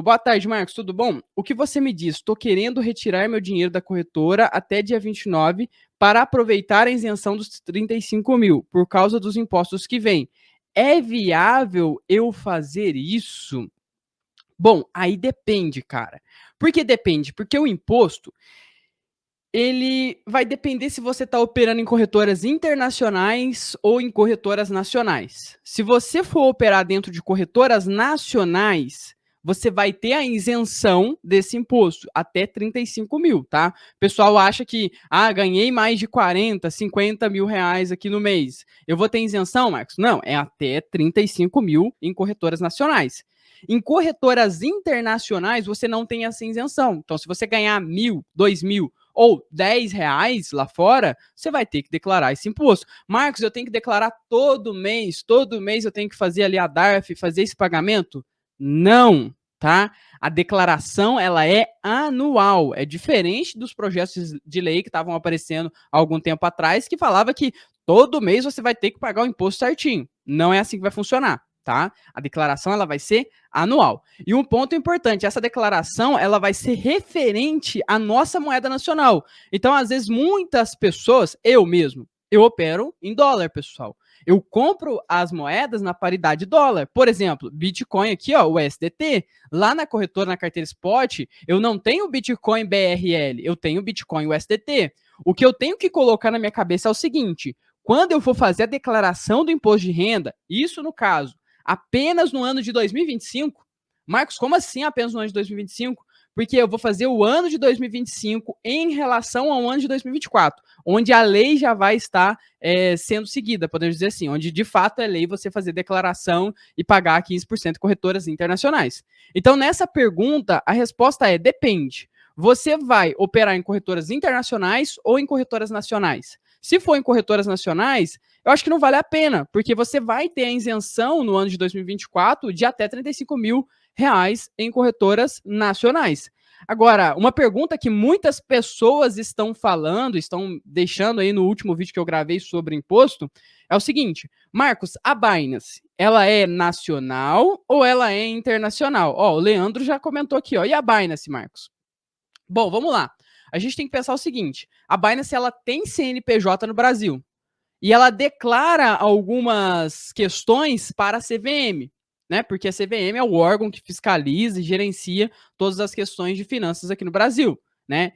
Boa tarde, Marcos, tudo bom? O que você me diz? Estou querendo retirar meu dinheiro da corretora até dia 29 para aproveitar a isenção dos 35 mil, por causa dos impostos que vêm. É viável eu fazer isso? Bom, aí depende, cara. Por que depende? Porque o imposto, ele vai depender se você está operando em corretoras internacionais ou em corretoras nacionais. Se você for operar dentro de corretoras nacionais, você vai ter a isenção desse imposto até 35 mil, tá? O pessoal acha que, ganhei mais de 40, 50 mil reais aqui no mês. Eu vou ter isenção, Marcos? Não, é até 35 mil em corretoras nacionais. Em corretoras internacionais, você não tem essa isenção. Então, se você ganhar 1.000, 2.000 ou 10 reais lá fora, você vai ter que declarar esse imposto. Marcos, eu tenho que declarar todo mês eu tenho que fazer ali a DARF, fazer esse pagamento? Não, tá? A declaração, ela é anual, é diferente dos projetos de lei que estavam aparecendo há algum tempo atrás, que falava que todo mês você vai ter que pagar o imposto certinho. Não é assim que vai funcionar, tá? A declaração, ela vai ser anual. E um ponto importante, essa declaração ela vai ser referente à nossa moeda nacional. Então, às vezes, muitas pessoas, eu mesmo, eu opero em dólar, pessoal. Eu compro as moedas na paridade dólar. Por exemplo, Bitcoin aqui, ó, o SDT. Lá na corretora, na carteira Spot, eu não tenho Bitcoin BRL, eu tenho Bitcoin USDT. O que eu tenho que colocar na minha cabeça é o seguinte: quando eu for fazer a declaração do imposto de renda, isso no caso, apenas no ano de 2025. Marcos, como assim apenas no ano de 2025? Porque eu vou fazer o ano de 2025 em relação ao ano de 2024, onde a lei já vai estar sendo seguida, podemos dizer assim, onde de fato é lei você fazer declaração e pagar 15% corretoras internacionais. Então, nessa pergunta, a resposta é depende. Você vai operar em corretoras internacionais ou em corretoras nacionais? Se for em corretoras nacionais, eu acho que não vale a pena, porque você vai ter a isenção no ano de 2024 de até 35 mil reais em corretoras nacionais. Agora, uma pergunta que muitas pessoas estão falando, estão deixando aí no último vídeo que eu gravei sobre imposto, é o seguinte: Marcos, a Binance, ela é nacional ou ela é internacional? Ó, o Leandro já comentou aqui, ó. E a Binance, Marcos? Bom, vamos lá. A gente tem que pensar o seguinte: a Binance ela tem CNPJ no Brasil e ela declara algumas questões para a CVM, né? Porque a CVM é o órgão que fiscaliza e gerencia todas as questões de finanças aqui no Brasil, né?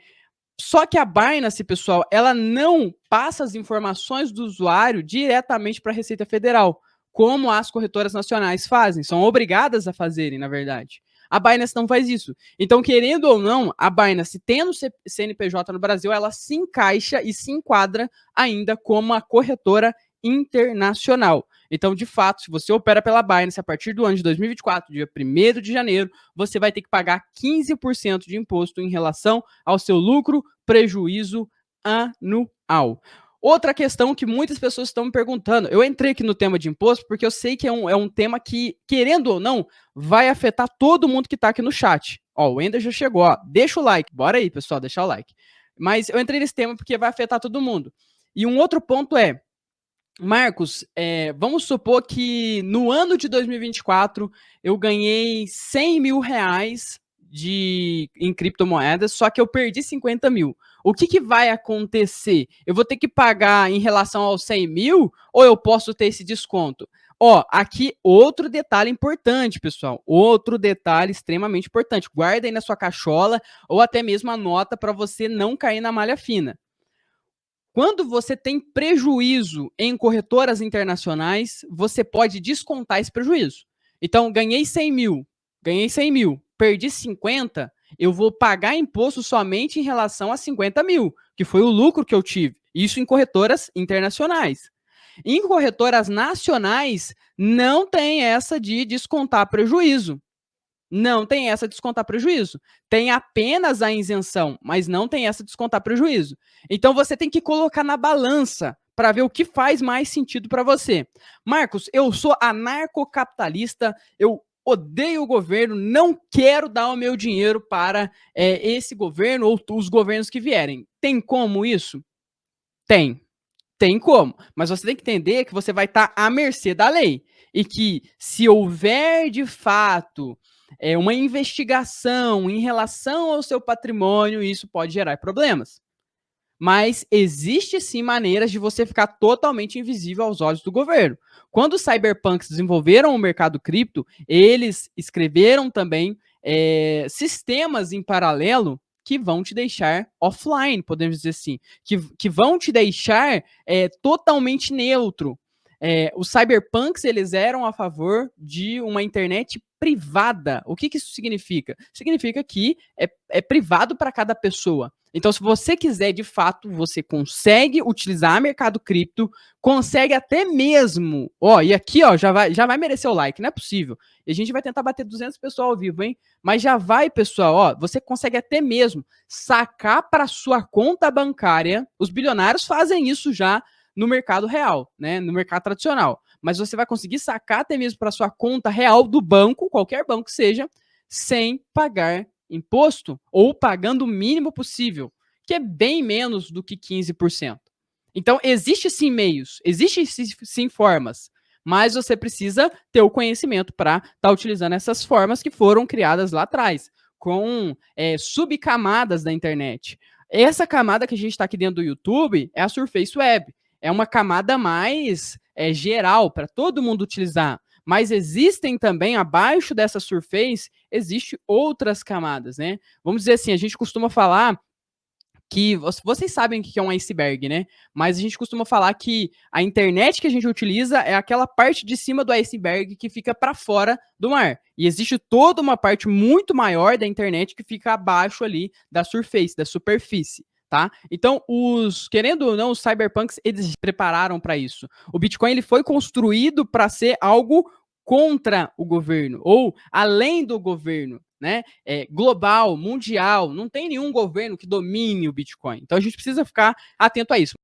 Só que a Binance, pessoal, ela não passa as informações do usuário diretamente para a Receita Federal, como as corretoras nacionais fazem, são obrigadas a fazerem, na verdade. A Binance não faz isso. Então, querendo ou não, a Binance, tendo CNPJ no Brasil, ela se encaixa e se enquadra ainda como uma corretora internacional. Então, de fato, se você opera pela Binance a partir do ano de 2024, dia 1º de janeiro, você vai ter que pagar 15% de imposto em relação ao seu lucro, prejuízo anual. Outra questão que muitas pessoas estão me perguntando, eu entrei aqui no tema de imposto porque eu sei que é um tema que, querendo ou não, vai afetar todo mundo que está aqui no chat. Ó, o Ender já chegou, ó, deixa o like, bora aí, pessoal, deixar o like. Mas eu entrei nesse tema porque vai afetar todo mundo. E um outro ponto é, Marcos, vamos supor que no ano de 2024 eu ganhei 100 mil reais em criptomoedas, só que eu perdi 50 mil. O que vai acontecer? Eu vou ter que pagar em relação aos 100 mil ou eu posso ter esse desconto? Ó, aqui outro detalhe importante, pessoal. Outro detalhe extremamente importante. Guarda aí na sua cachola ou até mesmo anota para você não cair na malha fina. Quando você tem prejuízo em corretoras internacionais, você pode descontar esse prejuízo. Então, ganhei 100 mil, perdi 50, eu vou pagar imposto somente em relação a 50 mil, que foi o lucro que eu tive. Isso em corretoras internacionais. Em corretoras nacionais, não tem essa de descontar prejuízo. Não tem essa de descontar prejuízo. Tem apenas a isenção, mas não tem essa de descontar prejuízo. Então você tem que colocar na balança para ver o que faz mais sentido para você. Marcos, eu sou anarcocapitalista, eu odeio o governo, não quero dar o meu dinheiro para esse governo ou os governos que vierem. Tem como isso? Tem. Tem como. Mas você tem que entender que você vai estar à mercê da lei. E que se houver de fato uma investigação em relação ao seu patrimônio, e isso pode gerar problemas. Mas existe sim maneiras de você ficar totalmente invisível aos olhos do governo. Quando os cyberpunks desenvolveram o mercado cripto, eles escreveram também sistemas em paralelo que vão te deixar offline, podemos dizer assim, que vão te deixar totalmente neutro. Os cyberpunks, eles eram a favor de uma internet privada. O que isso significa? Significa que é privado para cada pessoa. Então, se você quiser, de fato, você consegue utilizar mercado cripto, consegue até mesmo, e aqui, já vai merecer o like, não é possível. E a gente vai tentar bater 200 pessoas ao vivo, hein? Mas já vai, pessoal, você consegue até mesmo sacar para sua conta bancária. Os bilionários fazem isso já no mercado real, né? No mercado tradicional. Mas você vai conseguir sacar até mesmo para sua conta real do banco, qualquer banco que seja, sem pagar imposto ou pagando o mínimo possível, que é bem menos do que 15%. Então, existe sim meios, existe sim formas, mas você precisa ter o conhecimento para estar utilizando essas formas que foram criadas lá atrás, com subcamadas da internet. Essa camada que a gente está aqui dentro do YouTube é a Surface Web. É uma camada mais geral para todo mundo utilizar. Mas existem também, abaixo dessa Surface, existe outras camadas, né? Vamos dizer assim, a gente costuma falar que vocês sabem o que é um iceberg, né? Mas a gente costuma falar que a internet que a gente utiliza é aquela parte de cima do iceberg que fica para fora do mar. E existe toda uma parte muito maior da internet que fica abaixo ali da surface, da superfície. Tá? Então, querendo ou não, os cyberpunks, eles se prepararam para isso. O Bitcoin, ele foi construído para ser algo contra o governo, ou além do governo, né? Global, mundial, não tem nenhum governo que domine o Bitcoin. Então, a gente precisa ficar atento a isso.